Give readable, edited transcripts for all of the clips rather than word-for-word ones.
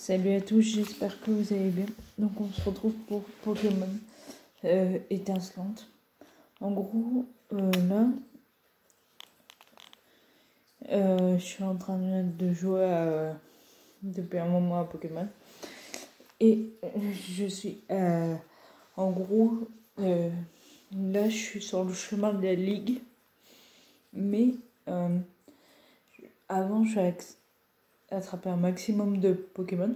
Salut à tous, j'espère que vous allez bien. Donc on se retrouve pour Pokémon étincelante. En gros, là, je suis en train de jouer depuis un moment à Pokémon. Et je suis, en gros, là je suis sur le chemin de la ligue. Mais avant, je vais attraper un maximum de Pokémon.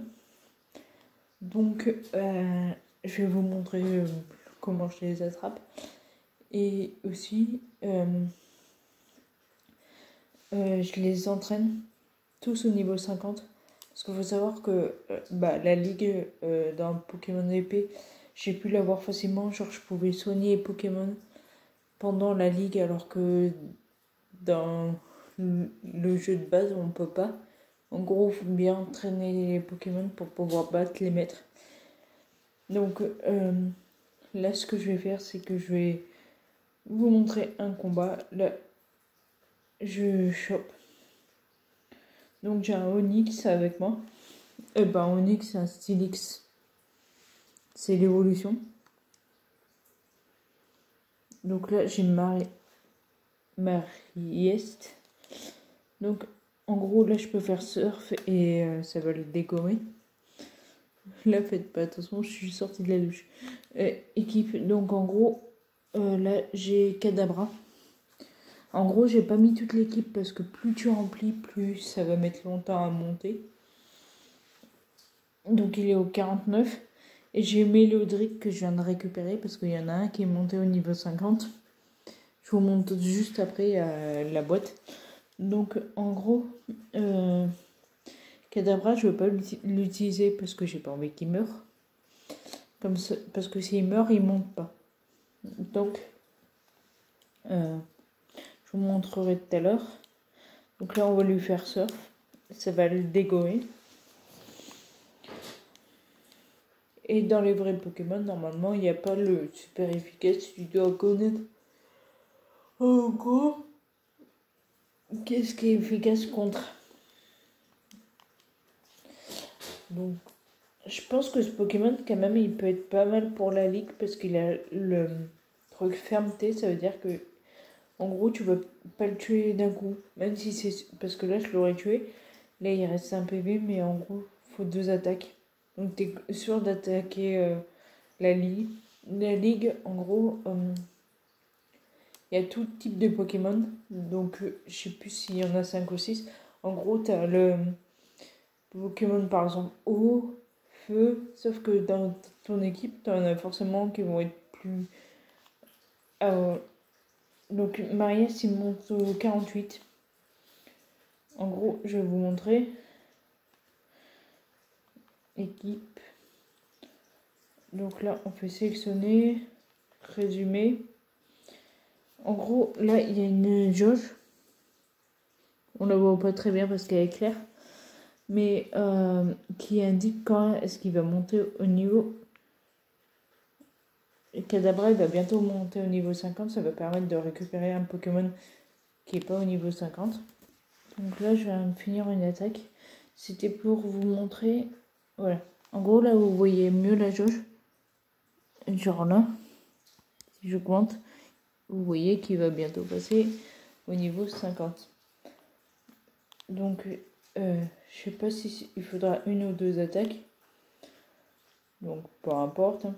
Donc, je vais vous montrer comment je les attrape. Et aussi, je les entraîne tous au niveau 50. Parce qu'il faut savoir que la ligue dans Pokémon épée, j'ai pu l'avoir facilement. Genre, je pouvais soigner Pokémon pendant la ligue, alors que dans le jeu de base, on peut pas. En gros, il faut bien entraîner les Pokémon pour pouvoir battre les maîtres. Donc, là, ce que je vais faire, c'est que je vais vous montrer un combat. Là, je chope. Donc, j'ai un Onix avec moi. Onix, c'est un Stylix. C'est l'évolution. Donc là, j'ai Mariest. Donc, en gros, là, je peux faire surf et ça va le dégommer. Là, faites pas attention, je suis sortie de la douche. Équipe, donc en gros, là, j'ai Kadabra. En gros, j'ai pas mis toute l'équipe parce que plus tu remplis, plus ça va mettre longtemps à monter. Donc il est au 49. Et j'ai Mélodric que je viens de récupérer parce qu'il y en a un qui est monté au niveau 50. Je vous montre juste après la boîte. Donc en gros, Kadabra, je ne veux pas l'utiliser parce que j'ai pas envie qu'il meure. Comme ça, parce que s'il meurt, il monte pas. Donc, je vous montrerai tout à l'heure. Donc là, on va lui faire surf. Ça va le dégommer. Et dans les vrais Pokémon, normalement, il n'y a pas le super efficace. Tu dois connaître. En gros, qu'est-ce qui est efficace contre? Donc, je pense que ce Pokémon, quand même, il peut être pas mal pour la ligue parce qu'il a le truc fermeté. Ça veut dire que, en gros, tu vas pas le tuer d'un coup. Même si c'est. Parce que là, je l'aurais tué. Là, il reste un PV, mais en gros, il faut 2 attaques. Donc, tu es sûr d'attaquer la ligue. La ligue, en gros, il y a tout type de Pokémon. Donc, je sais plus s'il y en a 5 ou 6. En gros, tu as le Pokémon, par exemple, eau, feu. Sauf que dans ton équipe, tu en as forcément qui vont être plus. Donc, Marius, il monte au 48. En gros, je vais vous montrer. Équipe. Donc là, on fait sélectionner, résumer. En gros, là, il y a une jauge. On la voit pas très bien parce qu'elle est claire. Mais qui indique quand est-ce qu'il va monter au niveau. Kadabra, il va bientôt monter au niveau 50. Ça va permettre de récupérer un Pokémon qui n'est pas au niveau 50. Donc là, je vais me finir une attaque. C'était pour vous montrer. Voilà. En gros, là, vous voyez mieux la jauge. Genre là, si je compte, vous voyez qu'il va bientôt passer au niveau 50. Donc, je sais pas si il faudra une ou 2 attaques. Donc, peu importe. Hein.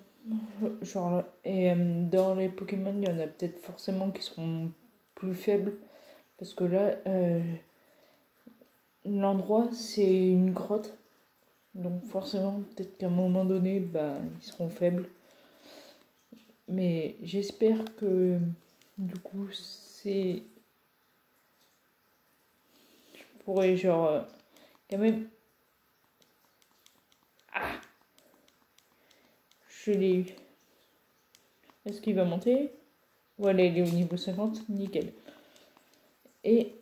Genre là. Et dans les Pokémon, il y en a peut-être forcément qui seront plus faibles. Parce que là, l'endroit, c'est une grotte. Donc, forcément, peut-être qu'à un moment donné, ils seront faibles. Mais j'espère que, du coup, c'est... Je pourrais, genre, quand même... Ah! Je l'ai eu. Est-ce qu'il va monter? Voilà, il est au niveau 50, nickel. Et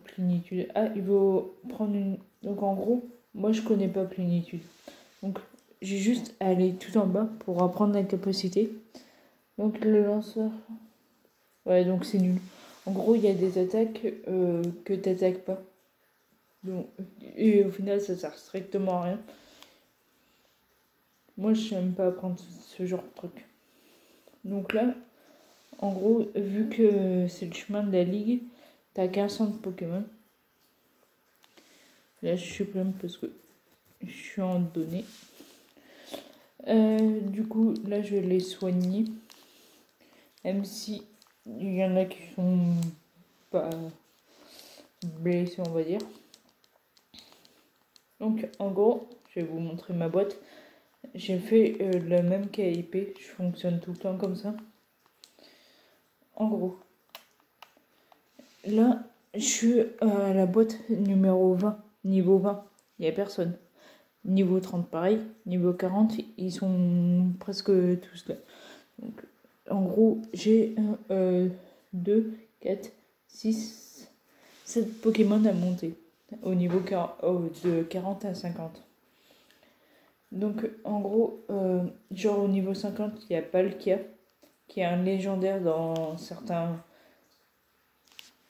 plénitude. Ah, il va prendre une... Donc en gros, moi je connais pas plénitude. Donc j'ai juste à aller tout en bas pour apprendre la capacité. Donc le lanceur... Ouais, donc c'est nul. En gros, il y a des attaques que t'attaques pas. Donc, et au final, ça sert strictement à rien. Moi, je n'aime pas apprendre ce genre de truc. Donc là, en gros, vu que c'est le chemin de la ligue, t'as qu'un centre Pokémon. Là, je supprime parce que je suis en données. Du coup, là, je vais les soigner. Même si il y en a qui sont pas blessés, on va dire. Donc, en gros, je vais vous montrer ma boîte. J'ai fait la même KIP. Je fonctionne tout le temps comme ça. En gros, là, je suis à la boîte numéro 20, niveau 20. Il n'y a personne. Niveau 30, pareil. Niveau 40, ils sont presque tous là. Donc, en gros, j'ai 2, 4, 6, 7 Pokémon à monter au niveau de 40 à 50. Donc, en gros, genre au niveau 50, il y a Palkia, qui est un légendaire dans certains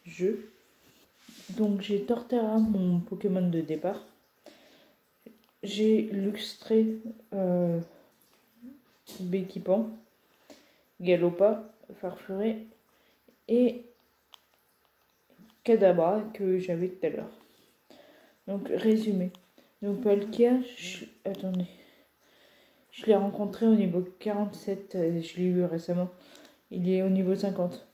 jeux. Donc, j'ai Torterra, mon Pokémon de départ. J'ai Luxray, Béquipant, Galopa, Farfuré et Kadabra que j'avais tout à l'heure. Donc, résumé. Donc, Palkia, attendez. Je l'ai rencontré au niveau 47, je l'ai eu récemment. Il est au niveau 50.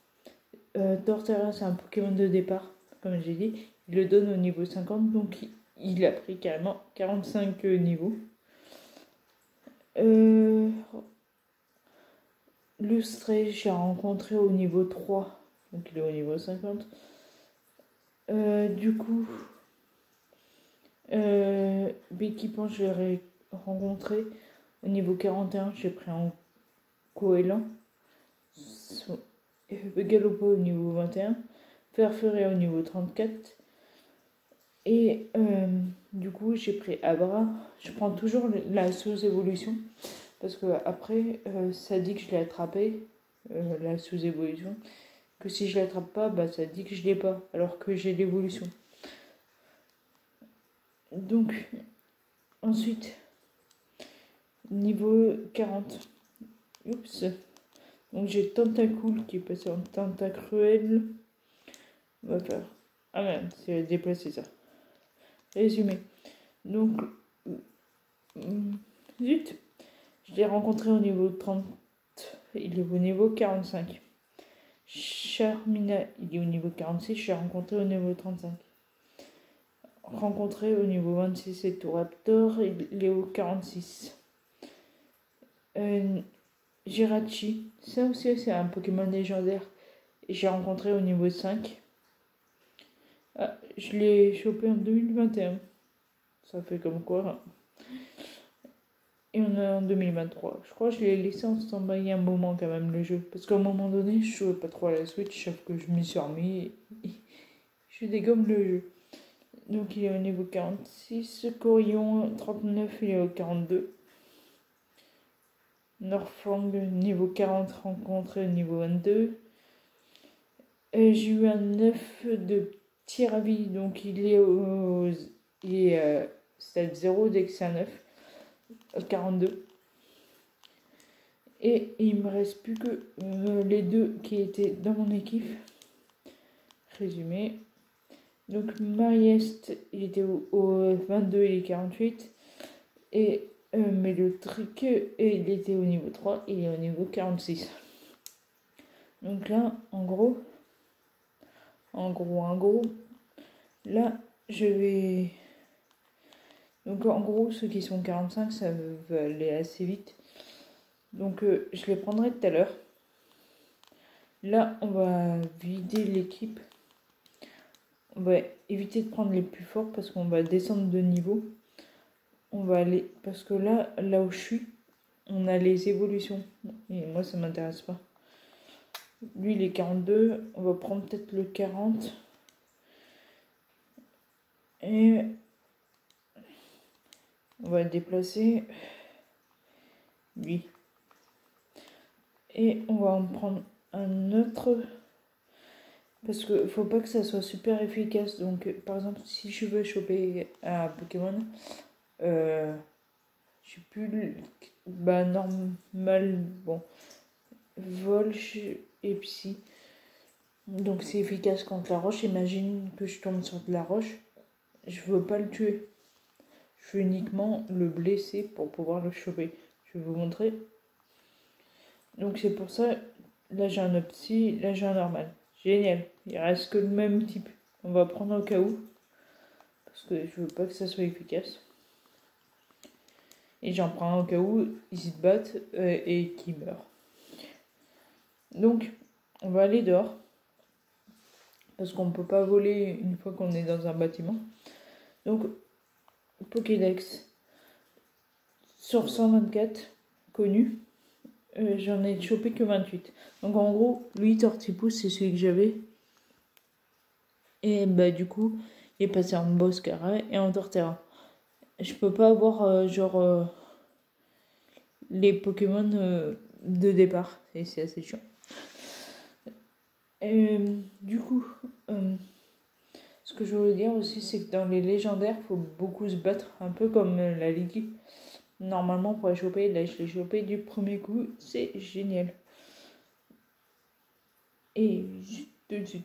Torterra, c'est un Pokémon de départ, comme j'ai dit. Il le donne au niveau 50, donc il a pris carrément 45 niveaux. Lustré, j'ai rencontré au niveau 3, donc il est au niveau 50. Du coup, Béquipant, je l'ai rencontré au niveau 41, j'ai pris un Coélan. Galopa au niveau 21, Farfuré au niveau 34. Et du coup, j'ai pris Abra. Je prends toujours la sous-évolution. Parce que après, ça dit que je l'ai attrapé, la sous-évolution. Que si je l'attrape pas, bah, ça dit que je l'ai pas. Alors que j'ai l'évolution. Donc, ensuite, niveau 40. Oups. Donc j'ai Tentacool qui est passé en Tentacruel. On va faire. Ah merde, c'est déplacer ça. Résumé. Donc, zut, je l'ai rencontré au niveau 30. Il est au niveau 45. Charmina, il est au niveau 46. Je l'ai rencontré au niveau 35. Rencontré au niveau 26 et Raptor, il est au 46. Jirachi, ça aussi c'est un Pokémon légendaire. J'ai rencontré au niveau 5. Ah, je l'ai chopé en 2021. Ça fait comme quoi. Et on est en 2023. Je crois que je l'ai laissé en stand-by un moment quand même le jeu. Parce qu'à un moment donné, je jouais pas trop à la Switch, sauf que je m'y suis remis. Je dégomme le jeu. Donc il est au niveau 46. Corion 39, il est au 42. Norfang niveau 40 rencontré au niveau 22. J'ai eu un 9 de petit ravi, donc il est stade 0 dès que c'est un 9. 42. Et il me reste plus que les deux qui étaient dans mon équipe. Résumé. Donc Mariest, il était au 22 et 48. Et mais le truc, il était au niveau 3, il est au niveau 46. Donc là, en gros, là, je vais... Donc en gros, ceux qui sont 45, ça va aller assez vite. Donc je les prendrai tout à l'heure. Là, on va vider l'équipe. On va éviter de prendre les plus forts parce qu'on va descendre de niveau. On va aller... Parce que là où je suis, on a les évolutions. Et moi, ça m'intéresse pas. Lui, il est 42. On va prendre peut-être le 40. Et on va déplacer lui. Et on va en prendre un autre. Parce que faut pas que ça soit super efficace. Donc, par exemple, si je veux choper un Pokémon, je sais plus bah normal, bon, volge et psy. Donc c'est efficace contre la roche. Imagine que je tombe sur de la roche. Je veux pas le tuer. Je veux uniquement le blesser pour pouvoir le choper. Je vais vous montrer. Donc c'est pour ça, là j'ai un psy, là j'ai un normal. Génial. Il reste que le même type. On va prendre au cas où. Parce que je veux pas que ça soit efficace. Et j'en prends un au cas où ils se battent et qu'ils meurent. Donc on va aller dehors. Parce qu'on ne peut pas voler une fois qu'on est dans un bâtiment. Donc Pokédex. Sur 124 connus, j'en ai chopé que 28. Donc en gros, lui, Tortipousse, c'est celui que j'avais. Et bah du coup, il est passé en boss carré et en Torterra. Je peux pas avoir les Pokémon de départ. Et c'est assez chiant. Et du coup, ce que je voulais dire aussi, c'est que dans les légendaires, il faut beaucoup se battre. Un peu comme la Ligue. Normalement, pour les choper, là je l'ai chopé du premier coup, c'est génial. Et tout de suite.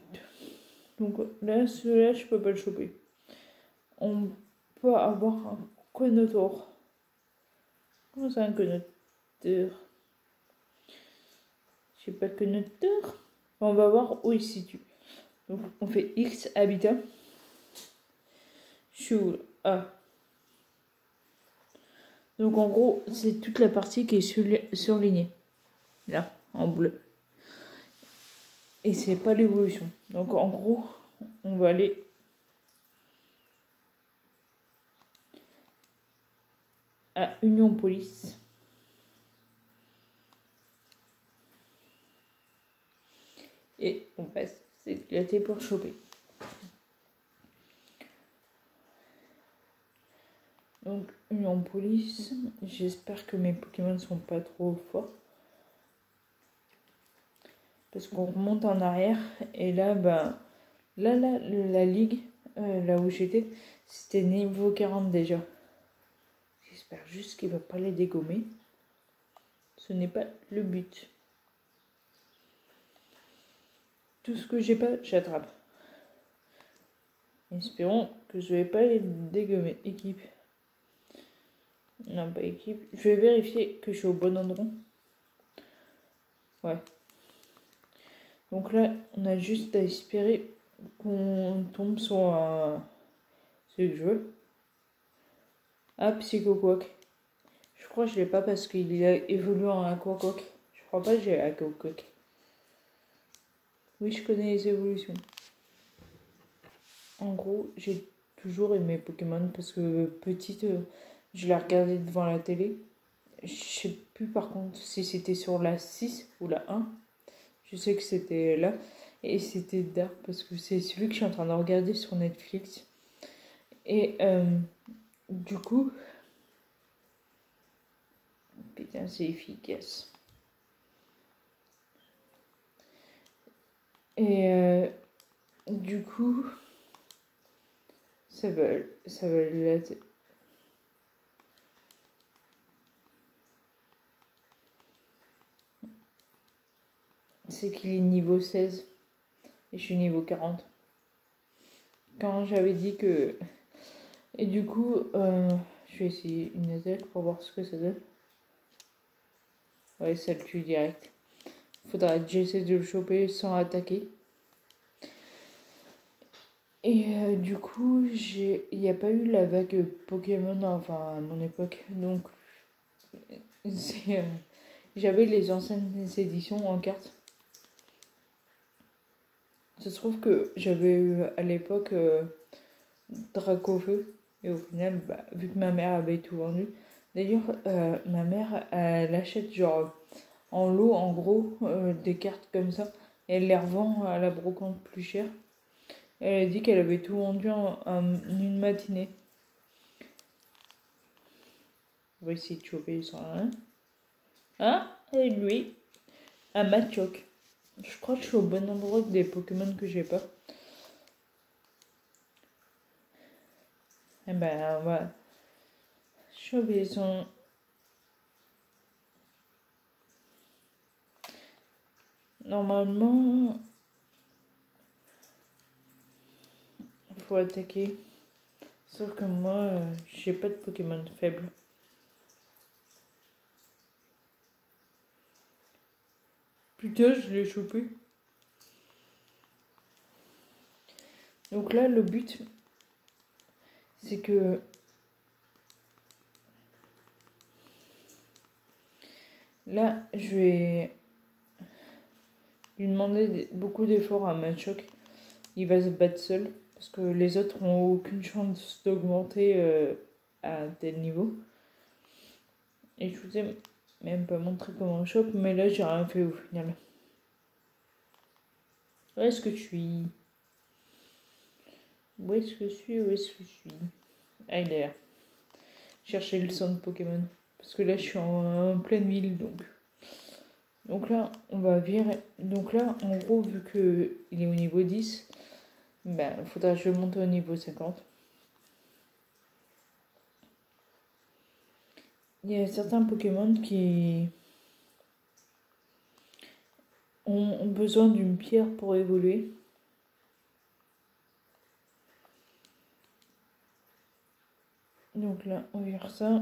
Donc là, celui-là, je peux pas le choper. On peut avoir un connoteur. Comment c'est un connoteur? Je sais pas, connoteur. On va voir où il se situe. Donc on fait X habitat. Chou A. Donc en gros, c'est toute la partie qui est surlignée. Là, en bleu. Et c'est pas l'évolution. Donc en gros, on va aller à Union Police. Et on passe s'éclater pour choper. Donc Union Police, j'espère que mes Pokémon sont pas trop forts. Parce qu'on remonte en arrière et là, la ligue, là où j'étais, c'était niveau 40 déjà. J'espère juste qu'il va pas les dégommer. Ce n'est pas le but. Tout ce que j'ai pas, j'attrape. Espérons que je vais pas les dégommer. Équipe. Non, pas équipe. Je vais vérifier que je suis au bon endroit. Ouais. Donc là, on a juste à espérer qu'on tombe sur celui que je veux. Ah, Psychoquack. Je crois que je l'ai pas parce qu'il a évolué en Aquacock. Je crois pas que j'ai Aquacock. Oui, je connais les évolutions. En gros, j'ai toujours aimé Pokémon parce que petite, je l'ai regardé devant la télé. Je sais plus par contre si c'était sur la 6 ou la 1. Je sais que c'était là. Et c'était Dark parce que c'est celui que je suis en train de regarder sur Netflix. Et du coup, putain, c'est efficace. Et du coup, ça va l'être. C'est qu'il est niveau 16 et je suis niveau 40. Quand j'avais dit que... Et du coup, je vais essayer une attaque pour voir ce que ça donne. Ouais, ça le tue direct. Faudra que j'essaie de le choper sans attaquer. Et du coup, il n'y a pas eu la vague Pokémon, enfin à mon époque. Donc, j'avais les anciennes éditions en carte. Ça se trouve que j'avais eu à l'époque Dracofeu. Et au final, vu que ma mère avait tout vendu. D'ailleurs, ma mère, elle achète genre en lot, en gros, des cartes comme ça. Et elle les revend à la brocante plus cher. Elle a dit qu'elle avait tout vendu en une matinée. On va essayer de choper ça. Hein? Et lui, un Machoc. Je crois que je suis au bon endroit des Pokémon que j'ai pas. Et ben, on va choper son normalement, il faut attaquer. Sauf que moi, j'ai pas de Pokémon faible. Putain, je l'ai chopé. Donc là, le but, c'est que là, je vais lui demander beaucoup d'efforts à Machoke. Il va se battre seul parce que les autres n'ont aucune chance d'augmenter à tel niveau. Et je vous ai même pas montré comment on chope, mais là, j'ai rien fait au final. Où est-ce que je suis? Où est-ce que je suis? Où est-ce que je suis? Ah, il est là. Chercher le son de Pokémon. Parce que là, je suis en pleine ville, donc. Donc là, on va virer. Donc là, en gros, vu qu'il est au niveau 10, ben, il faudra que je monte au niveau 50. Il y a certains Pokémon qui ont besoin d'une pierre pour évoluer. Donc là, on va faire ça.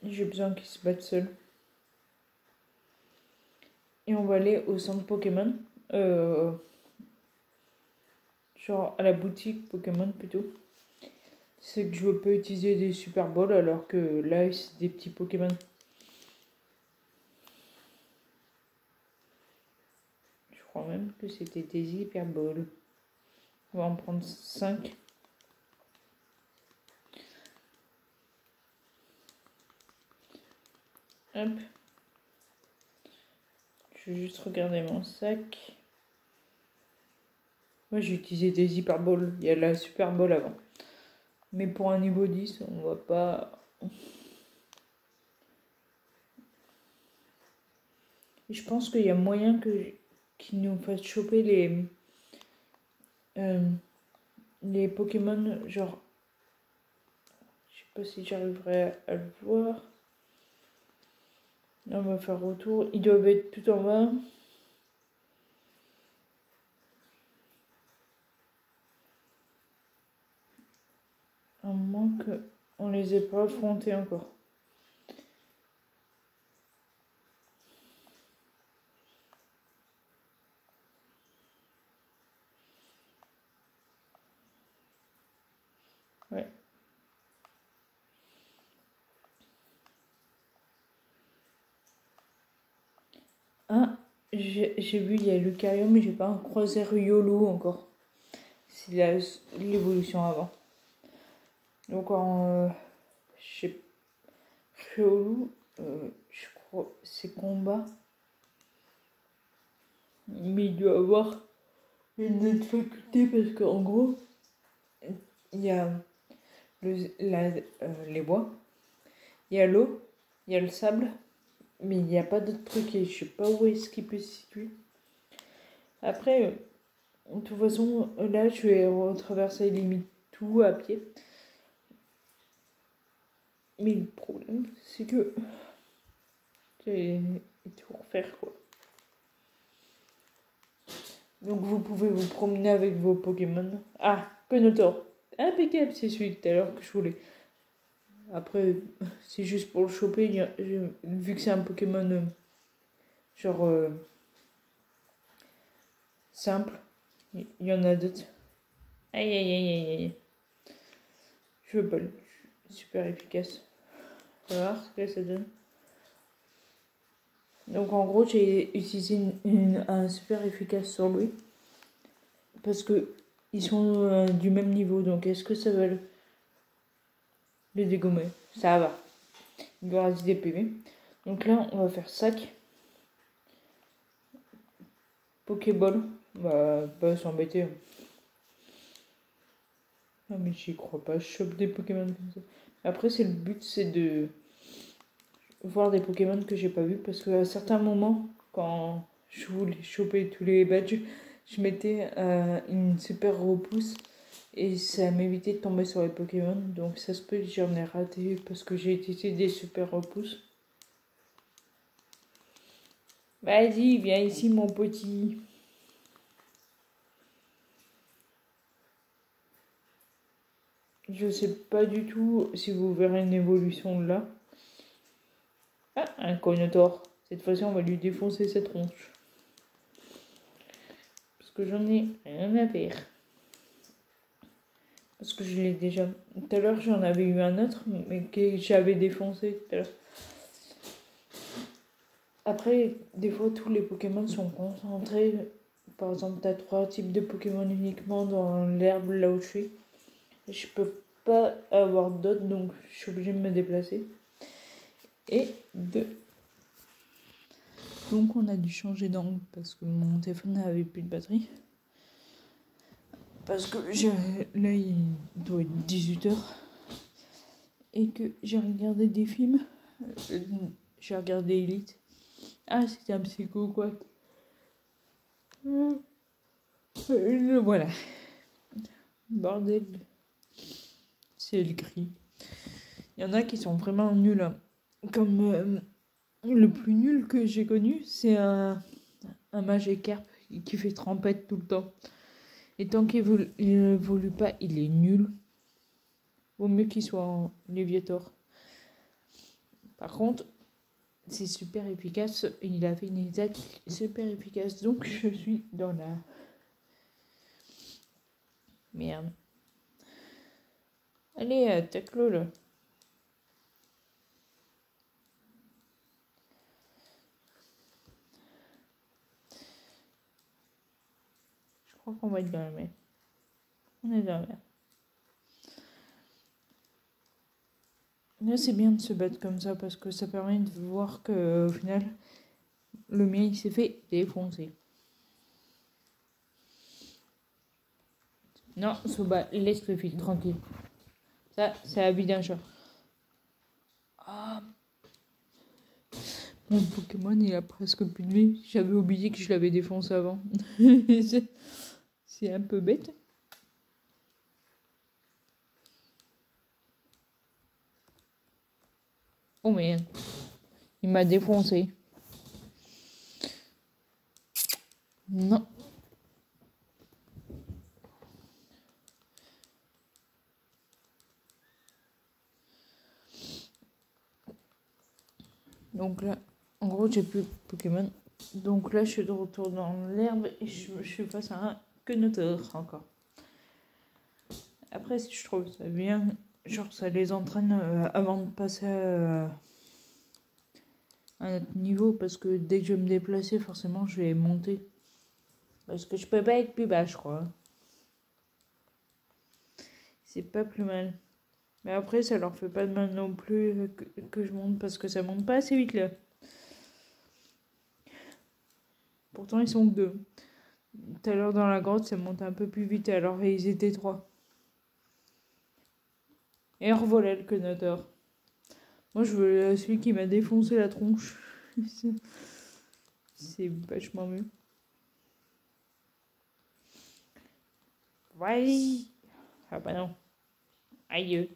J'ai besoin qu'ils se battent seuls. Et on va aller au centre Pokémon. Genre à la boutique Pokémon plutôt. C'est que je peux utiliser des Super Balls alors que là, c'est des petits Pokémon. Je crois même que c'était des Hyper Balls. On va en prendre 5. Hop. Je vais juste regarder mon sac. Moi, j'ai utilisé des Hyper Balls. Il y a la Super Ball avant. Mais pour un niveau 10, on va pas... Et je pense qu'il y a moyen qu'ils nous fassent choper les Pokémon, genre... Je sais pas si j'arriverai à le voir. Là, on va faire retour. Ils doivent être tout en bas. À moins qu'on les ait pas affrontés encore. Ouais. Ah, j'ai vu, il y a Lucario, mais j'ai pas croisé Riolu encore. C'est l'évolution avant. Donc chez Riolu, je crois c'est combat. Mais il doit avoir une autre faculté parce qu'en gros, il y a les bois, il y a l'eau, il y a le sable, mais il n'y a pas d'autre truc et je sais pas où est-ce qu'il peut se situer. Après, de toute façon, là, je vais retraverser limite tout à pied. Mais le problème, c'est que j'ai tout refaire, quoi. Donc, vous pouvez vous promener avec vos Pokémon. Ah, Conotor. Impeccable, c'est celui de tout à l'heure que je voulais. Après, c'est juste pour le choper. Vu que c'est un Pokémon genre simple, il y en a d'autres. Aïe aïe aïe aïe aïe. Je veux pas le. Super efficace. On va voir ce que ça donne. Donc en gros, j'ai utilisé un super efficace sur lui. Parce que ils sont du même niveau. Donc est-ce que ça va le dégommer? Ça va. Il doit rester des PV. Donc là, on va faire sac. Pokéball. Bah, pas s'embêter. Non mais j'y crois pas. Je chope des Pokémon comme ça. Après, le but, c'est de voir des Pokémon que j'ai pas vus. Parce qu'à certains moments, quand je voulais choper tous les badges, je mettais une super repousse. Et ça m'évitait de tomber sur les Pokémon. Donc ça se peut que j'en ai raté parce que j'ai utilisé des super repousses. Vas-y, viens ici, mon petit. Je sais pas du tout si vous verrez une évolution là. Ah, un Conotor. Cette fois-ci, on va lui défoncer cette tronche. Parce que j'en ai rien à faire. Parce que je l'ai déjà... Tout à l'heure, j'en avais eu un autre, mais que j'avais défoncé tout à l'heure. Après, des fois, tous les Pokémon sont concentrés. Par exemple, tu as 3 types de Pokémon uniquement dans l'herbe là où je suis. Je peux pas avoir d'autres, donc je suis obligée de me déplacer. Et donc on a dû changer d'angle parce que mon téléphone n'avait plus de batterie. Parce que là, il doit être 18h. Et que j'ai regardé des films. J'ai regardé Elite. Ah, c'était un psycho, quoi. Voilà. Bordel. C'est le cri. Il y en a qui sont vraiment nuls. Hein. Comme le plus nul que j'ai connu, c'est un Magikarp qui fait trempette tout le temps. Et tant qu'il évolue pas, il est nul. Vaut mieux qu'il soit en Léviator. Par contre, c'est super efficace. Il a fait une attaque super efficace. Donc je suis dans la... Merde. Allez, attaque-le là. Je crois qu'on va être dans la mer. On est dans la mer. Là, c'est bien de se battre comme ça parce que ça permet de voir que au final, le mien il s'est fait défoncer. Non, Soba, laisse le fil tranquille. Ça, c'est la vie d'un chat. Ah, mon Pokémon il a presque plus de vie. J'avais oublié que je l'avais défoncé avant. C'est un peu bête. Oh merde, il m'a défoncé. Non. Donc là, en gros, j'ai plus de Pokémon. Donc là, je suis de retour dans l'herbe et je suis face à un Quenotor encore. Après, si je trouve ça bien, genre ça les entraîne avant de passer à un autre niveau parce que dès que je vais me déplacer, forcément, je vais monter. Parce que je peux pas être plus bas, je crois. C'est pas plus mal. Mais après, ça leur fait pas de mal non plus que je monte parce que ça monte pas assez vite là. Pourtant, ils sont que deux. Tout à l'heure dans la grotte, ça monte un peu plus vite alors ils étaient trois. Et revoilà le Quenotor. Moi, je veux celui qui m'a défoncé la tronche. C'est vachement mieux. Ouais. Ah bah non. Aïe.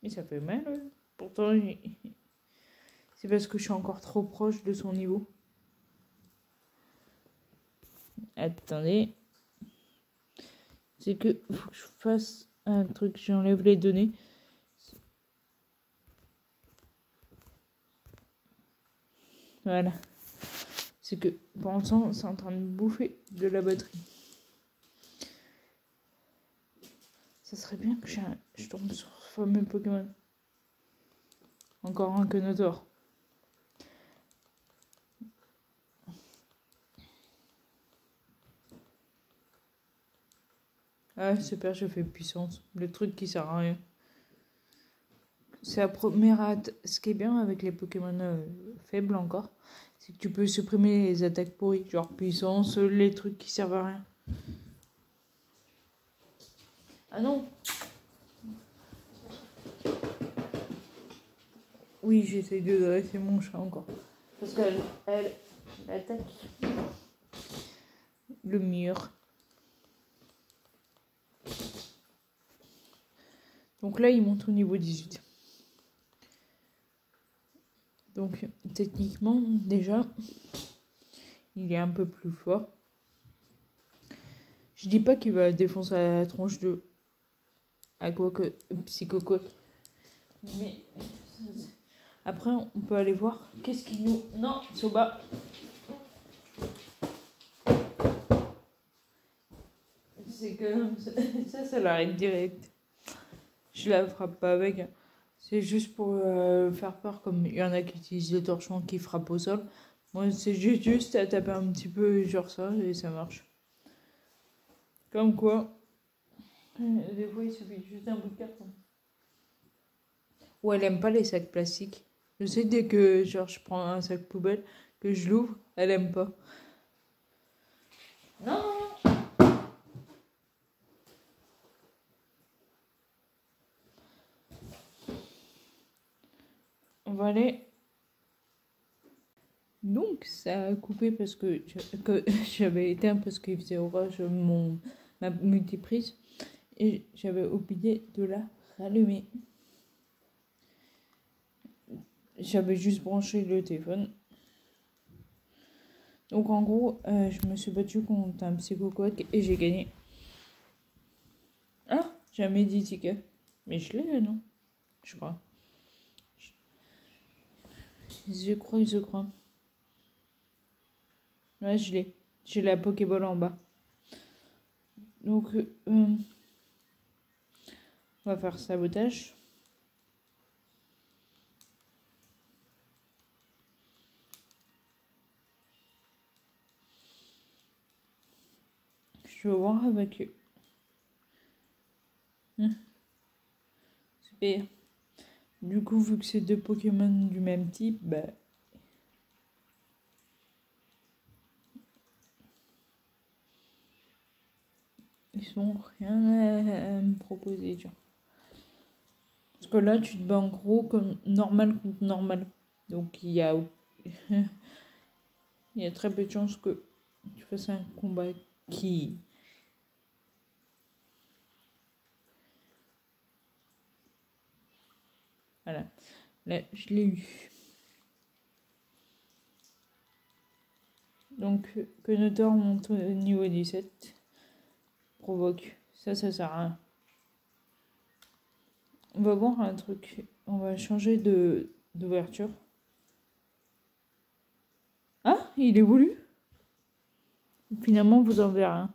Mais ça fait mal. Pourtant, c'est parce que je suis encore trop proche de son niveau. Attendez. C'est que faut que je fasse un truc. J'enlève les données. Voilà. C'est que pour l'instant, c'est en train de bouffer de la batterie. Ça serait bien que je tombe sur ce fameux Pokémon. Encore un Quenotor. Ah, super, je fais puissance. Le truc qui sert à rien. C'est la première Ce qui est bien avec les Pokémon faibles encore, c'est que tu peux supprimer les attaques pourries, genre puissance, les trucs qui servent à rien. Ah non. Oui, j'essaye de dresser mon chat encore. Parce qu'elle attaque le mur. Donc là, il monte au niveau 18. Donc, techniquement, déjà, il est un peu plus fort. Je dis pas qu'il va défoncer la tronche de à quoi que Psychoquack. Mais après, on peut aller voir qu'est-ce qu'il nous... Non, Soba. C'est que ça l'arrête direct. Je la frappe pas avec. C'est juste pour faire peur, comme il y en a qui utilisent le torchon qui frappent au sol. Moi, c'est juste à taper un petit peu, genre ça, et ça marche. Comme quoi, des fois, il suffit juste d'un bout de carton. Ou elle aime pas les sacs plastiques. Je sais, dès que genre, je prends un sac poubelle, que je l'ouvre, elle aime pas. Non. On va aller. Donc, ça a coupé parce que j'avais éteint parce qu'il faisait orage ma multiprise. Et j'avais oublié de la rallumer. J'avais juste branché le téléphone. Donc en gros, je me suis battue contre un Psychoquack et j'ai gagné. Ah, jamais dit ticket. Mais je l'ai, non? Je crois. Je crois. Ouais, je l'ai. J'ai la Pokéball en bas. Donc, on va faire sabotage. Je vais voir avec eux. Super. Du coup, vu que c'est deux Pokémon du même type, bah... ils sont rien à me proposer, genre. Parce que là, tu te bats en gros comme normal contre normal. Donc, il y a... il y a très peu de chances que tu fasses un combat qui... Voilà. Là, je l'ai eu. Donc, que Notor monte au niveau 17. Provoque. Ça sert à rien. On va voir un truc. On va changer d'ouverture. Ah, il évolue. Finalement, vous en verrez un.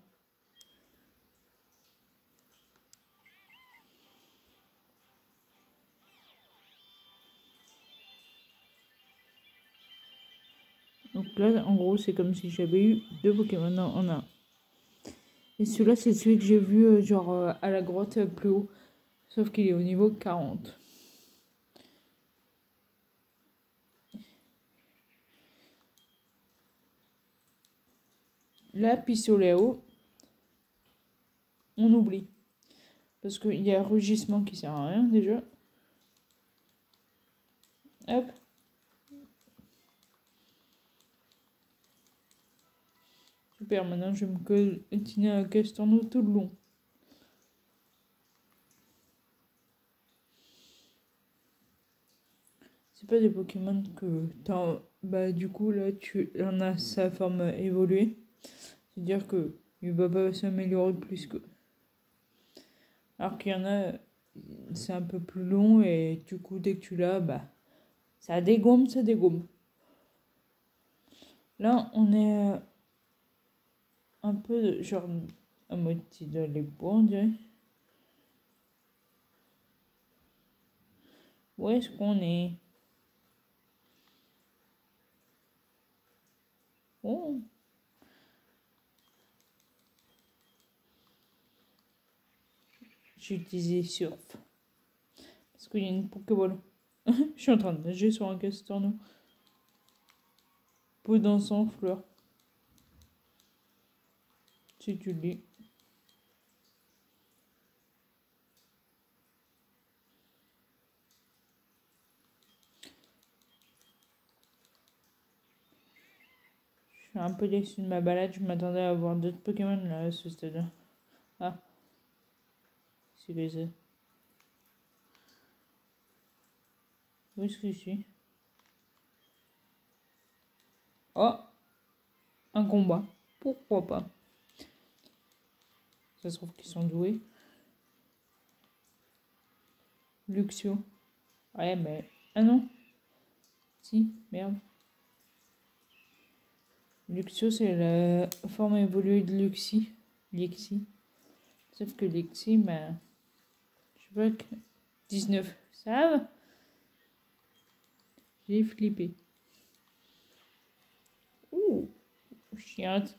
Donc là, en gros, c'est comme si j'avais eu deux Pokémon en un. Et celui-là, c'est celui que j'ai vu genre à la grotte plus haut. Sauf qu'il est au niveau 40. Là, Pistoléo, on oublie. Parce qu'il y a un rugissement qui sert à rien déjà. Hop. Super, maintenant je vais me continuer à Castorno tout le long. C'est pas des Pokémon que t'as... Bah du coup là tu en as sa forme évoluée. C'est-à-dire que il va pas s'améliorer plus que... Alors qu'il y en a, c'est un peu plus long et du coup dès que tu l'as, bah ça dégomme, ça dégomme. Là on est un peu genre à moitié de l'épaule on dirait. Où est-ce qu'on est? Oh. J'ai utilisé Surf. Parce qu'il y a une Pokéball. Je suis en train de nager sur un Castorno. Peau d'encens, fleur. Si tu le lis. Je suis un peu déçu de ma balade. Je m'attendais à avoir d'autres Pokémon là à ce stade-là. Ah. C'est les œufs. Où est-ce que je suis? Oh! un combat. Pourquoi pas? Ça se trouve qu'ils sont doués. Luxio. Ouais, mais... Ah non. Si, merde. Luxio, c'est la forme évoluée de Luxie. Lexi. Sauf que Lexi, bah... Je sais pas que... 19. Ça va? J'ai flippé. Ouh, chiante.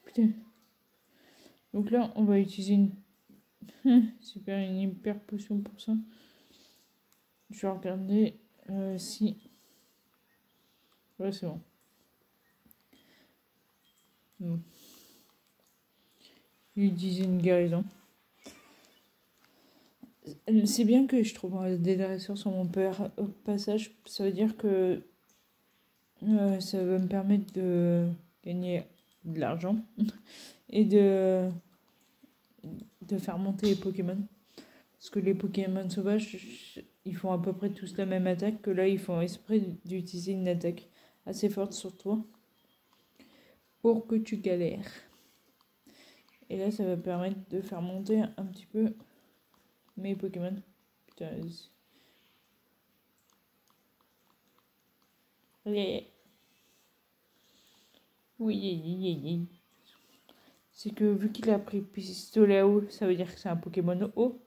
Putain. Donc là, on va utiliser une... Super, une hyper potion pour ça. Je vais regarder si... Ouais, c'est bon. J'ai utilisé une guérison. C'est bien que je trouve des dresseurs sur mon passage. Ça veut dire que ça va me permettre de gagner de l'argent et de faire monter les Pokémon. Parce que les Pokémon sauvages, ils font à peu près tous la même attaque, que là, ils font exprès d'utiliser une attaque assez forte sur toi pour que tu galères. Et là, ça va permettre de faire monter un petit peu mes Pokémon. Putain, oui, oui. C'est que vu qu'il a pris pistolet à eau, ça veut dire que c'est un Pokémon eau.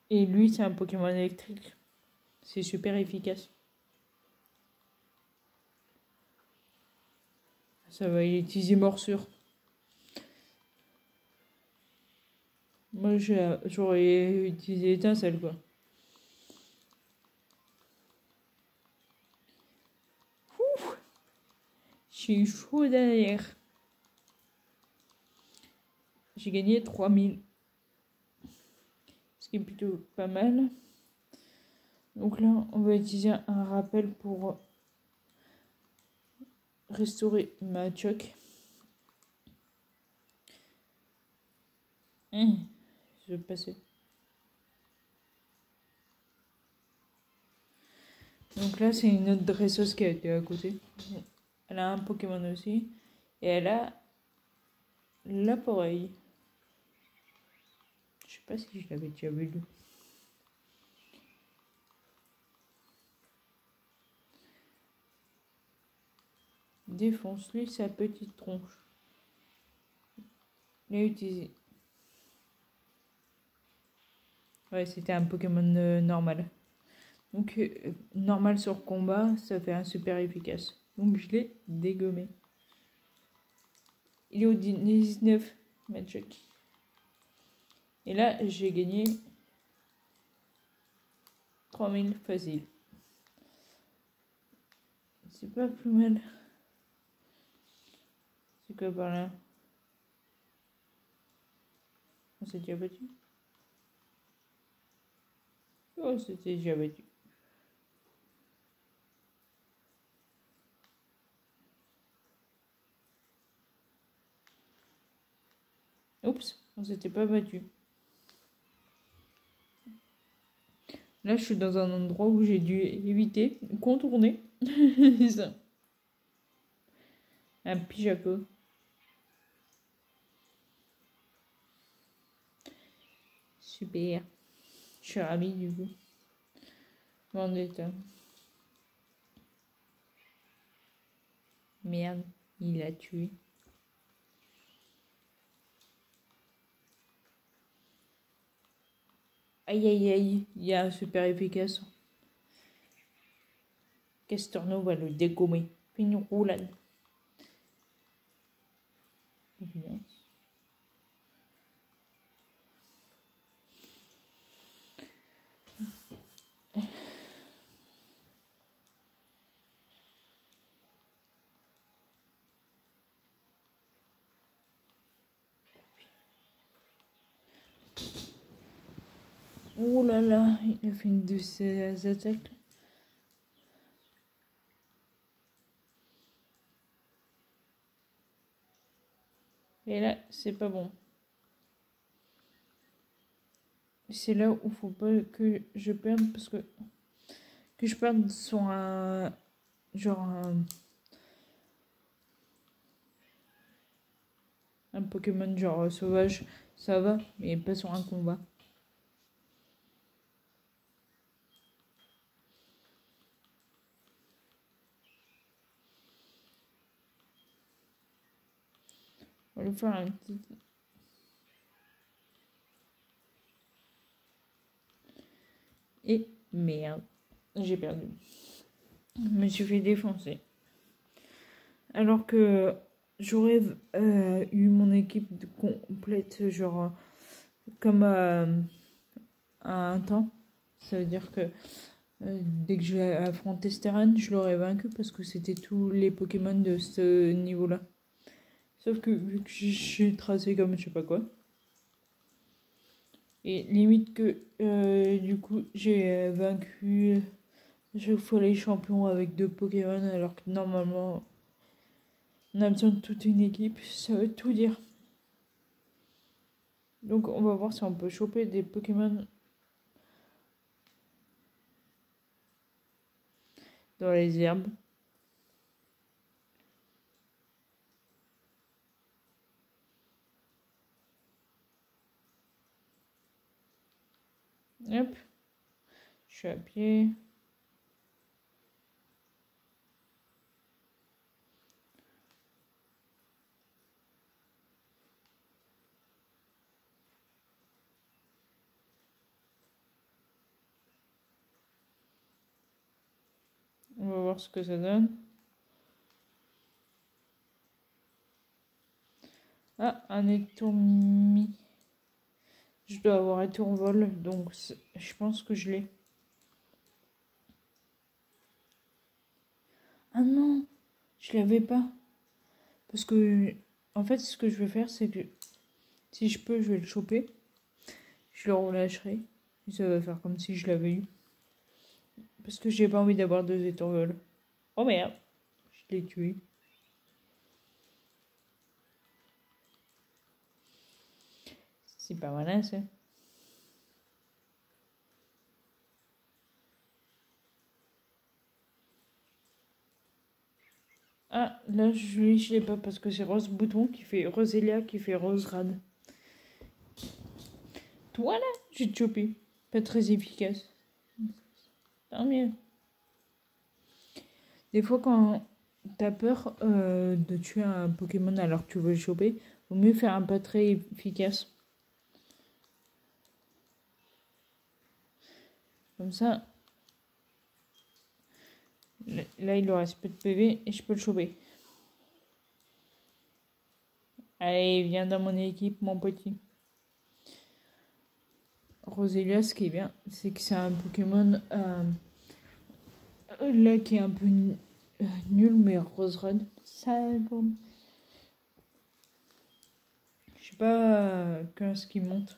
Et lui, c'est un Pokémon électrique. C'est super efficace. Ça va utiliser morsure. Moi, j'aurais utilisé étincelle, quoi. Ouh, j'ai chaud derrière. J'ai gagné 3000. Ce qui est plutôt pas mal. Donc là, on va utiliser un rappel pour restaurer ma choc. Je vais passer. Donc là, c'est une autre dresseuse qui a été à côté. Elle a un Pokémon aussi. Et elle a l'appareil. Je sais pas si je l'avais déjà vu. Défonce-lui sa petite tronche. Il a utilisé. Ouais, c'était un Pokémon normal. Donc, normal sur combat, ça fait un super efficace. Donc, je l'ai dégommé. Il est au 19, Magic. Et là, j'ai gagné 3000 facile. C'est pas plus mal. C'est quoi par là? On s'est déjà battu? Oh, c'était déjà battu. Oups, on s'était pas battu. Là, je suis dans un endroit où j'ai dû éviter, contourner. Ça. Un pijaco. Super. Je suis ravie du coup. Vendetta. Merde, il l'a tué. Aïe aïe aïe, il y a un super efficace. Castorno va le dégommer. Fais une roulade. Oh là là, il a fait une de ses attaques. Et là, c'est pas bon. c'est là où faut pas que je perde parce que je perde sur un genre un Pokémon genre sauvage, ça va, mais pas sur un combat. On va lui faire un petit. Et merde, j'ai perdu. Je me suis fait défoncer. Alors que j'aurais eu mon équipe complète, genre comme à un temps. Ça veut dire que dès que j'ai affronté Steren, je l'aurais vaincu parce que c'était tous les Pokémon de ce niveau-là. Sauf que vu que je suis tracé comme je sais pas quoi, et limite que du coup j'ai vaincu chaque fois les champions avec 2 Pokémon alors que normalement on a besoin de toute une équipe, ça veut tout dire. Donc on va voir si on peut choper des Pokémon dans les herbes. Hop, je suis à pied. On va voir ce que ça donne. Ah, un étourmi. Je dois avoir étourvol, donc je pense que je l'ai. Ah non, je l'avais pas. Parce que, en fait, ce que je vais faire, c'est que si je peux, je vais le choper. Je le relâcherai. Et ça va faire comme si je l'avais eu. Parce que j'ai pas envie d'avoir 2 étourvols. Oh merde, je l'ai tué. C'est pas malin, ça. Ah, là, je l'ai pas parce que c'est Rose Bouton qui fait Roselia qui fait Rose Rad. Toi, là, j'ai chopé. Pas très efficace. Tant mieux. Des fois, quand t'as peur de tuer un Pokémon alors que tu veux le choper, vaut mieux faire un pas très efficace. Comme ça, là, il lui reste peu de PV et je peux le choper. Allez, viens dans mon équipe, mon petit. Roselia, ce qui est bien, c'est que c'est un Pokémon là qui est un peu nul, mais Rose Red, ça bon. Je sais pas quand ce qui monte.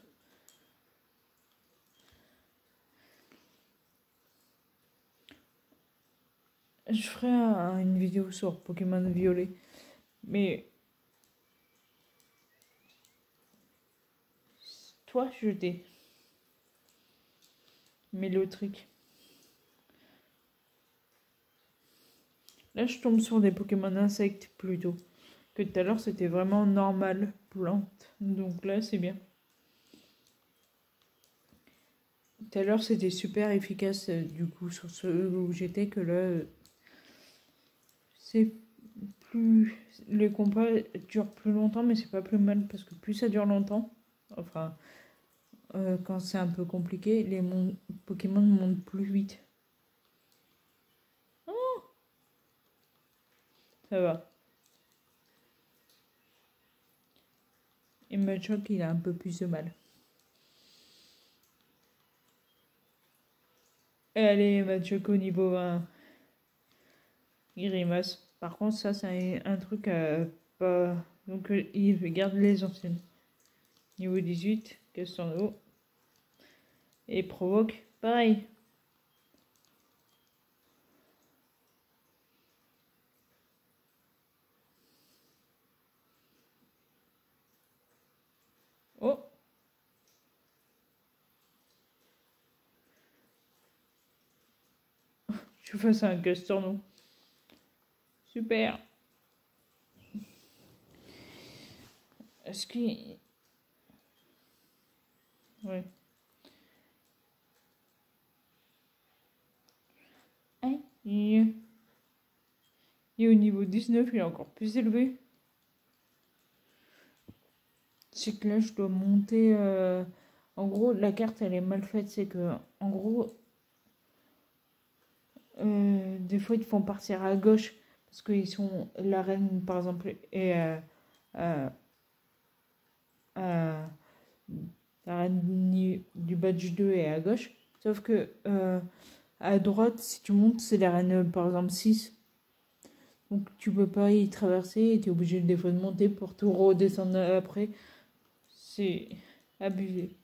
Je ferai une vidéo sur Pokémon Violet, mais toi, je t'ai. Mais le trick. Là, je tombe sur des Pokémon insectes plutôt. Que tout à l'heure, c'était vraiment normal, plante. Donc là, c'est bien. Tout à l'heure, c'était super efficace, du coup, sur ce où j'étais, que là, c'est plus. Les combats durent plus longtemps, mais c'est pas plus mal, parce que plus ça dure longtemps, enfin, quand c'est un peu compliqué, les Pokémon montent plus vite. Oh, ça va. Et Machoke, il a un peu plus de mal. Et allez, Machoke au niveau 20. Grimace. Par contre, ça, c'est un truc pas. Donc, il garde les anciennes. Niveau 18, Castorno. Et provoque, pareil. Oh, suis face à un Castorno. Super. Est-ce qu'il... Ouais. Aïe. Et au niveau 19, il est encore plus élevé. C'est que là, je dois monter... En gros, la carte, elle est mal faite. C'est que, en gros, des fois, ils te font partir à gauche. Parce qu'ils sont... La reine, par exemple, est... la reine du badge 2 est à gauche. Sauf que à droite, si tu montes, c'est la reine, par exemple, 6. Donc tu peux pas y traverser et tu es obligé des fois de monter pour tout redescendre après. C'est abusé.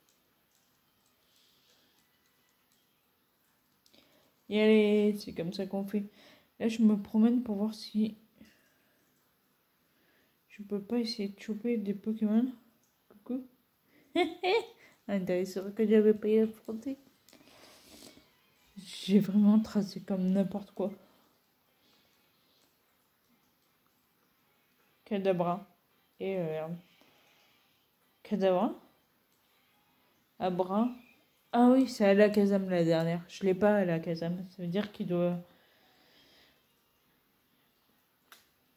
Et allez, c'est comme ça qu'on fait. Là, je me promène pour voir si je peux pas essayer de choper des Pokémon. Coucou. Intéressant que j'avais pas y affronté. J'ai vraiment tracé comme n'importe quoi. Kadabra. Et Kadabra. Abra. Ah oui, c'est à la Kazam la dernière. Je l'ai pas à la Kazam. Ça veut dire qu'il doit...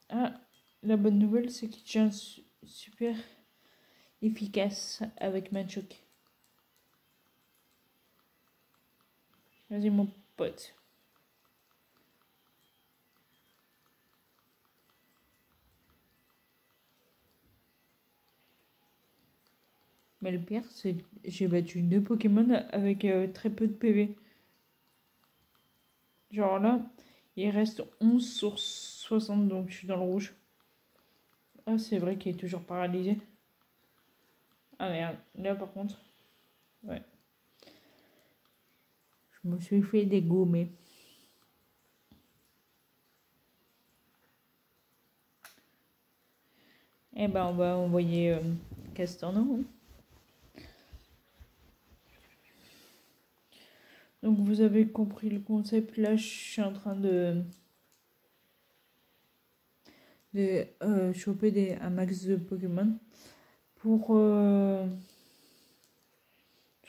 Ah, la bonne nouvelle, c'est qu'il tient super efficace avec Machoke. Vas-y, mon pote. Mais le pire, c'est que j'ai battu 2 Pokémon avec très peu de PV. Genre là, il reste 11 sur 60, donc je suis dans le rouge. Ah, c'est vrai qu'il est toujours paralysé. Ah merde, là par contre, ouais. Je me suis fait dégommer. Eh ben, on va envoyer Castorno. Donc vous avez compris le concept. Là, je suis en train de choper un max de Pokémon pour tout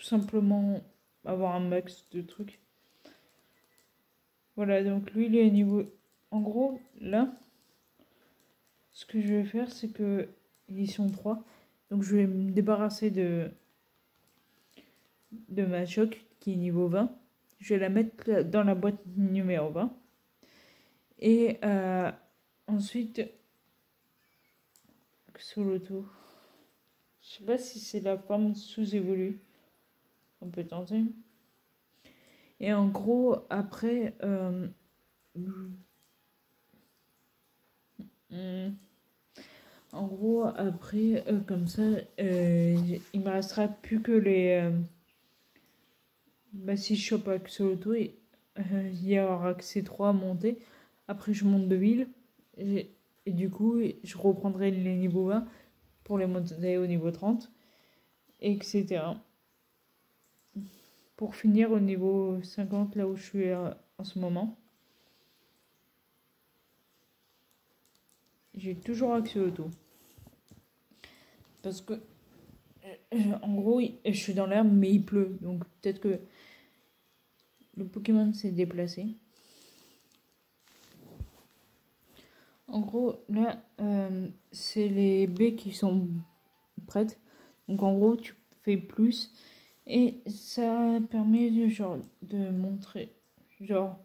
simplement avoir un max de trucs. Voilà, donc lui, il est à niveau... En gros, là, ce que je vais faire, c'est que ils sont 3. Donc je vais me débarrasser de ma choc qui est niveau 20. Je vais la mettre dans la boîte numéro 20. Et ensuite, Xoloto. Je sais pas si c'est la forme sous-évolue. On peut tenter. Et en gros, après... en gros, après, comme ça, il me restera plus que les... bah, si je chope Axolotl, il y aura que ces 3 à monter. Après, je monte de ville. Et du coup, je reprendrai les niveaux 20 pour les monter au niveau 30, etc. Pour finir au niveau 50, là où je suis en ce moment. J'ai toujours Axolotl. Parce que, en gros, je suis dans l'herbe, mais il pleut. Donc peut-être que le Pokémon s'est déplacé. En gros, là, c'est les baies qui sont prêtes. Donc en gros, tu fais plus. Et ça permet de montrer. Genre,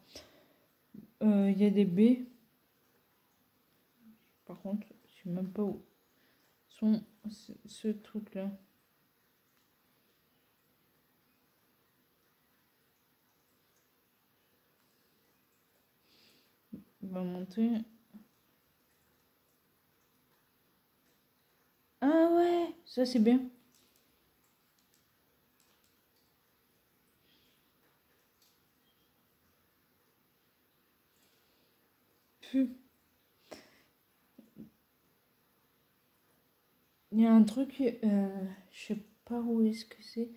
il y a des baies. Par contre, je sais même pas où sont ce truc-là. On va monter. Ah ouais, ça c'est bien. Il y a un truc, je sais pas où est-ce que c'est.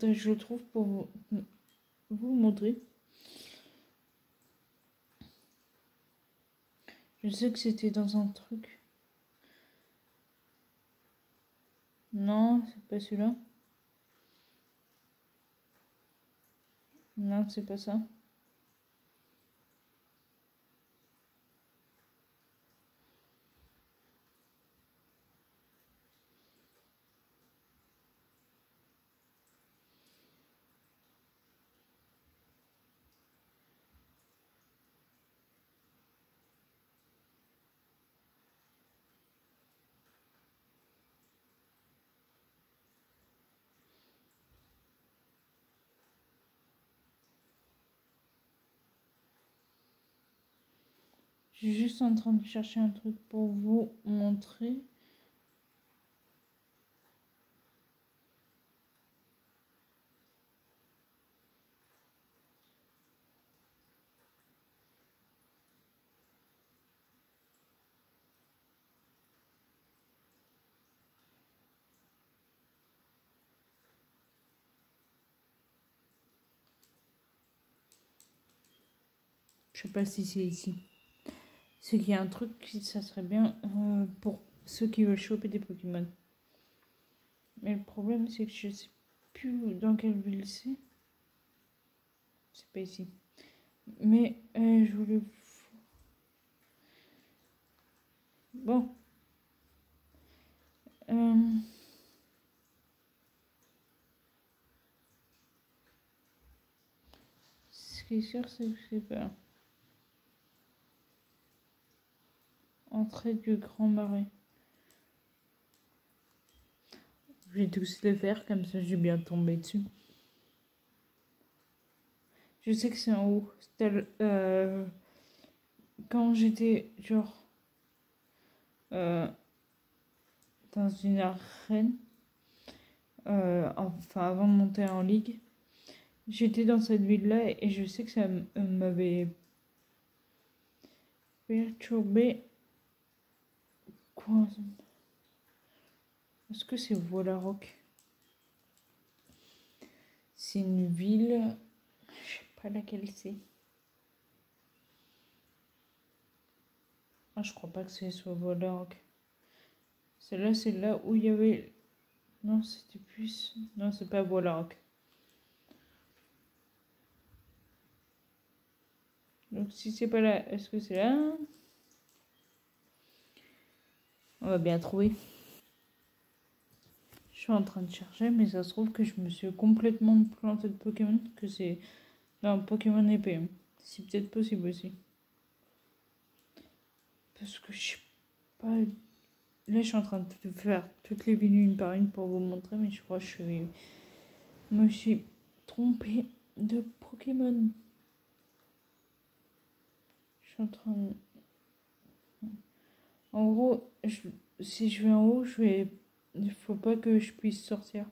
Je le trouve pour vous montrer. Je sais que c'était dans un truc. Non, c'est pas celui-là. Non, c'est pas ça. Je suis juste en train de chercher un truc pour vous montrer. Je sais pas si c'est ici. C'est qu'il y a un truc qui ça serait bien pour ceux qui veulent choper des Pokémon. Mais le problème c'est que je sais plus dans quelle ville c'est. C'est pas ici. Mais je voulais... Bon. Ce qui est sûr c'est que c'est pas... Entrée du Grand Marais. Je vais tous les faire, comme ça j'ai bien tombé dessus. Je sais que c'est en haut. Quand j'étais genre dans une arène, enfin avant de monter en ligue, j'étais dans cette ville-là et je sais que ça m'avait perturbé. Quoi? Est-ce que c'est Volaroc? C'est une ville. Je sais pas laquelle c'est. Ah, je crois pas que c'est soit Volaroc. Celle-là, c'est là où il y avait. Non, c'était plus. Non, c'est pas Volaroc. Donc, si c'est pas là, est-ce que c'est là? On va bien trouver. Je suis en train de chercher, mais ça se trouve que je me suis complètement planté de Pokémon, que c'est dans Pokémon épée. C'est peut-être possible aussi. Parce que je sais pas. Là, je suis en train de faire toutes les villes une par une pour vous montrer, mais je crois que je me suis trompée de Pokémon. Je suis en train de... En gros, si je vais en haut, il faut pas que je puisse sortir.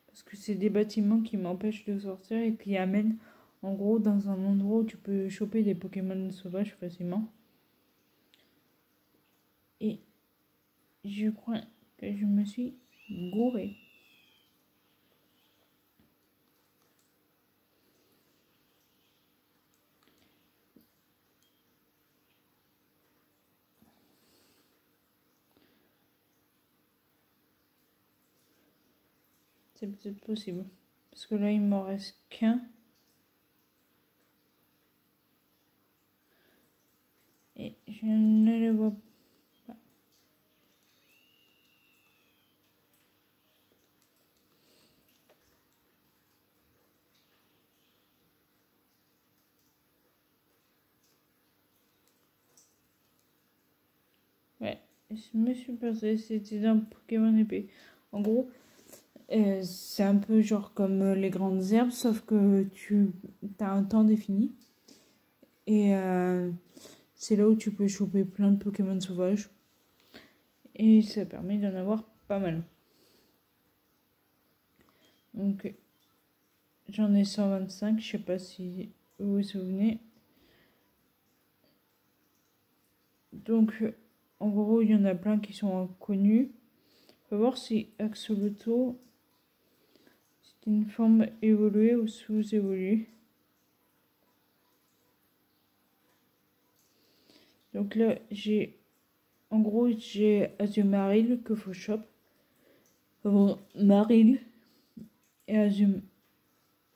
Parce que c'est des bâtiments qui m'empêchent de sortir et qui amènent en gros dans un endroit où tu peux choper des Pokémon sauvages facilement. Et je crois que je me suis gourée. C'est peut-être possible. Parce que là, il m'en reste qu'un. Et je ne le vois pas. Ouais, je me suis perdu. C'était un Pokémon épée. En gros, c'est un peu genre comme les grandes herbes, sauf que tu as un temps défini. Et c'est là où tu peux choper plein de Pokémon sauvages. Et ça permet d'en avoir pas mal. Donc j'en ai 125, je sais pas si vous vous souvenez. Donc en gros, il y en a plein qui sont inconnus. On va voir si Axolotl C'est une forme évoluée ou sous-évoluée. Donc là, en gros, j'ai Azumarill que faut shop. Enfin, Marill et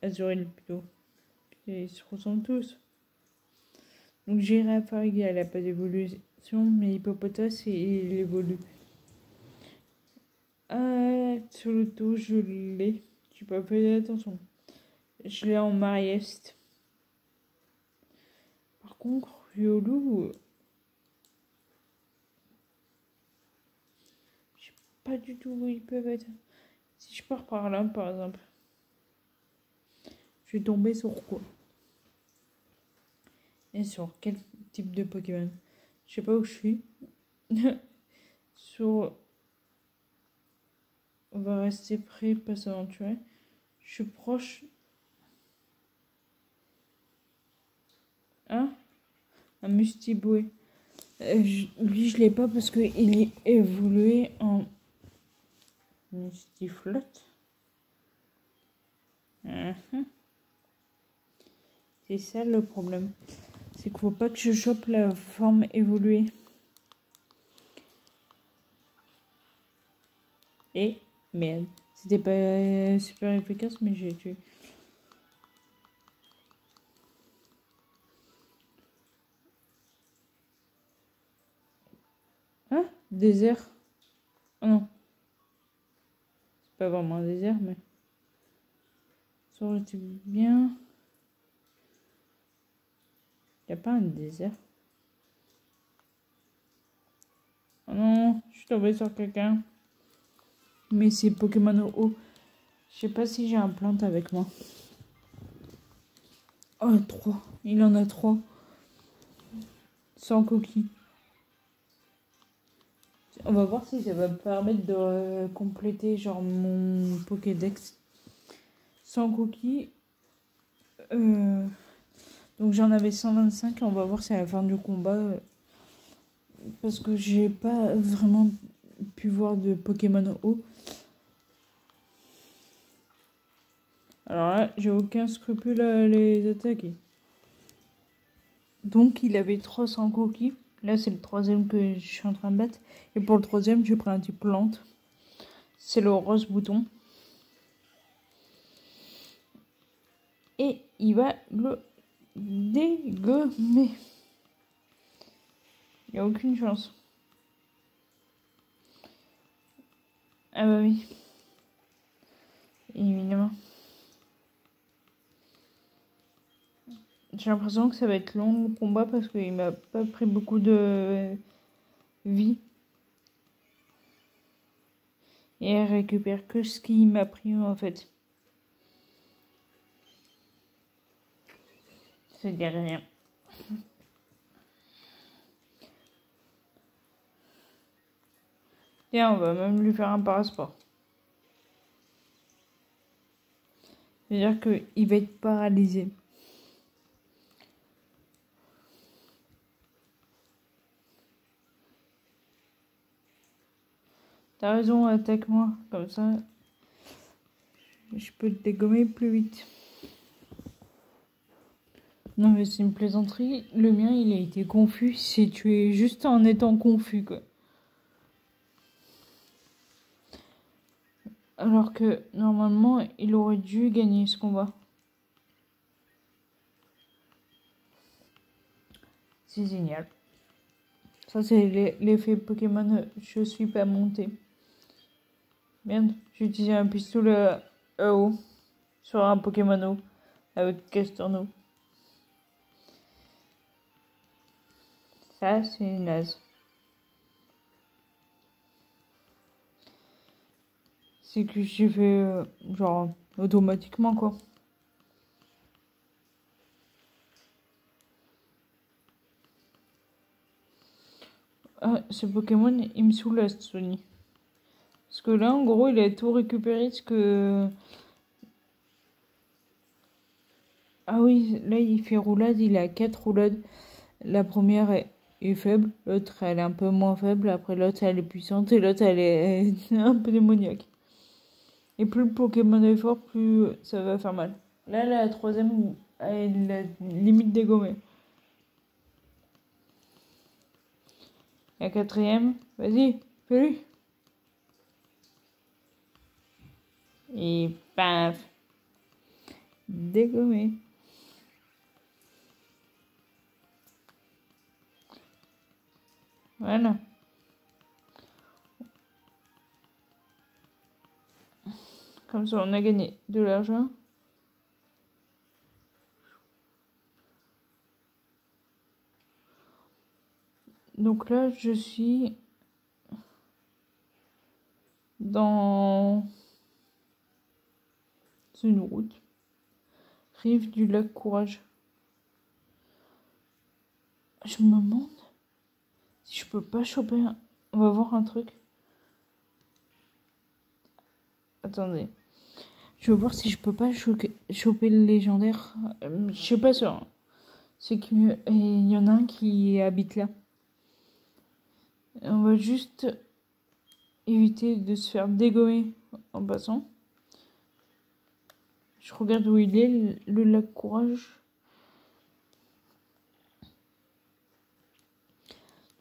Azurill plutôt. Et ils se ressemblent tous. Donc Girafarig, elle n'a pas d'évolution, mais Hippopotas, il évolue. Ah, sur le dos, je l'ai. J'ai pas fait attention. Je l'ai en Mariest. Par contre, Riolu, je sais pas du tout où ils peuvent être. Si je pars par là, par exemple, je vais tomber sur quoi? Et sur quel type de Pokémon? Je sais pas où je suis. Sur... On va rester près, pas s'aventurer. Je suis proche. Hein? Un Mustiboué. Lui, je l'ai pas parce qu'il est évolué en Mustiflotte. C'est ça le problème. C'est qu'il faut pas que je chope la forme évoluée. Et merde. C'était pas super efficace, mais j'ai tué. Ah, désert. Oh non. C'est pas vraiment un désert, mais ça aurait été bien. Y a pas un désert. Oh non, je suis tombée sur quelqu'un. Mais c'est Pokémon O. Je sais pas si j'ai un plante avec moi. Oh, 3. Il en a 3. Sans coquille. On va voir si ça va me permettre de compléter genre mon Pokédex. Sans coquille. Donc j'en avais 125. On va voir si à la fin du combat. Parce que j'ai pas vraiment pu voir de Pokémon O. Alors là, j'ai aucun scrupule à les attaquer. Donc il avait 300 coquilles. Là, c'est le troisième que je suis en train de battre. Et pour le troisième, j'ai pris un type plante. C'est le rose bouton. Et il va le dégommer. Il n'y a aucune chance. Ah bah oui. Évidemment. J'ai l'impression que ça va être long le combat parce qu'il m'a pas pris beaucoup de vie. Et elle récupère que ce qu'il m'a pris en fait. Ça dit rien. Tiens, on va même lui faire un parasport. C'est-à-dire qu'il va être paralysé. T'as raison, attaque-moi. Comme ça, je peux te dégommer plus vite. Non mais c'est une plaisanterie. Le mien, il a été confus. Il s'est tué juste en étant confus, quoi. Alors que, normalement, il aurait dû gagner ce combat. C'est génial. Ça, c'est l'effet Pokémon. Je suis pas monté. Merde, j'ai utilisé un pistolet EO sur un Pokémon avec Castorno. Ça, c'est naze. C'est que j'ai fait genre automatiquement, quoi. Ah, ce Pokémon, il me soulage, Sony. Parce que là, en gros, il a tout récupéré. Ce que... Ah oui, là, il fait roulade. Il a 4 roulades. La première est faible. L'autre, elle est un peu moins faible. Après, l'autre, elle est puissante. Et l'autre, elle est un peu démoniaque. Et plus le Pokémon est fort, plus ça va faire mal. Là, la troisième, elle a limite dégommée. La quatrième, vas-y, fais-lui. Et paf, dégommé. Voilà. Comme ça, on a gagné de l'argent. Donc là, je suis dans une route. Rive du lac Courage. Je me demande si je peux pas choper un... On va voir un truc. Attendez. Je vais voir si je peux pas choper le légendaire. Je suis pas sûre. C'est qu'il y en a un qui habite là. On va juste éviter de se faire dégommer en passant. Je regarde où il est, le lac Courage.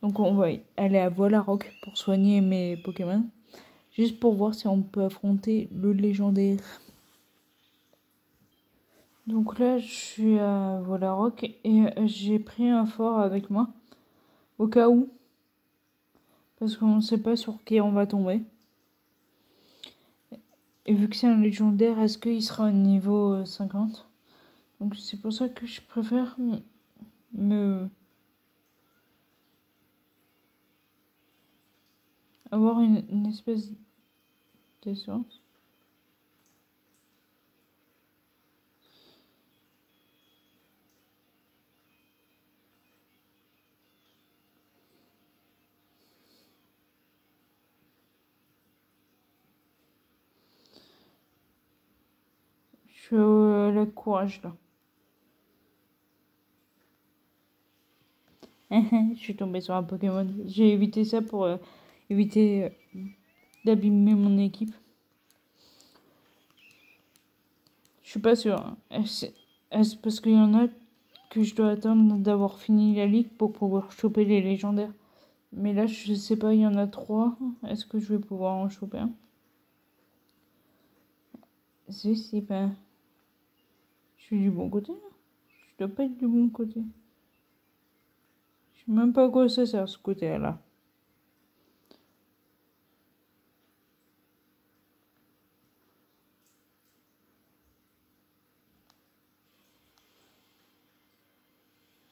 Donc on va aller à Voile-à-Roc pour soigner mes Pokémon. Juste pour voir si on peut affronter le légendaire. Donc là, je suis à Voile-à-Roc et j'ai pris un fort avec moi. Au cas où. Parce qu'on ne sait pas sur qui on va tomber. Et vu que c'est un légendaire, est-ce qu'il sera au niveau 50? Donc c'est pour ça que je préfère me... avoir une espèce d'essence. Je suis au lac Courage là. Je suis tombée sur un Pokémon. J'ai évité ça pour éviter d'abîmer mon équipe. Je suis pas sûre. Hein. Est-ce parce qu'il y en a que je dois attendre d'avoir fini la ligue pour pouvoir choper les légendaires? Mais là, je sais pas, il y en a 3. Est-ce que je vais pouvoir en choper un? Je sais pas. Je suis du bon côté là? Je dois pas être du bon côté. Je sais même pas à quoi ça sert ce côté-là.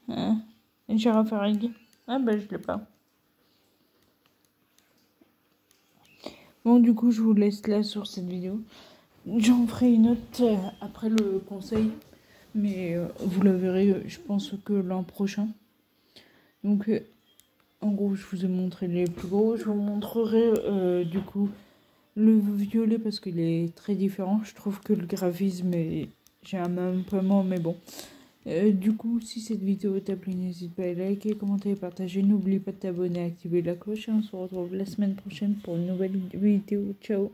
Hein? Girafarig. Ah bah je l'ai pas. Bon du coup je vous laisse là sur cette vidéo. J'en ferai une autre après le conseil. Mais vous la verrez je pense que l'an prochain. Donc en gros je vous ai montré les plus gros. Je vous montrerai du coup le violet parce qu'il est très différent. Je trouve que le graphisme est... J'ai un même paiement mais bon. Du coup, si cette vidéo t'a plu, n'hésite pas à liker, commenter et partager. N'oublie pas de t'abonner et activer la cloche. Et on se retrouve la semaine prochaine pour une nouvelle vidéo. Ciao!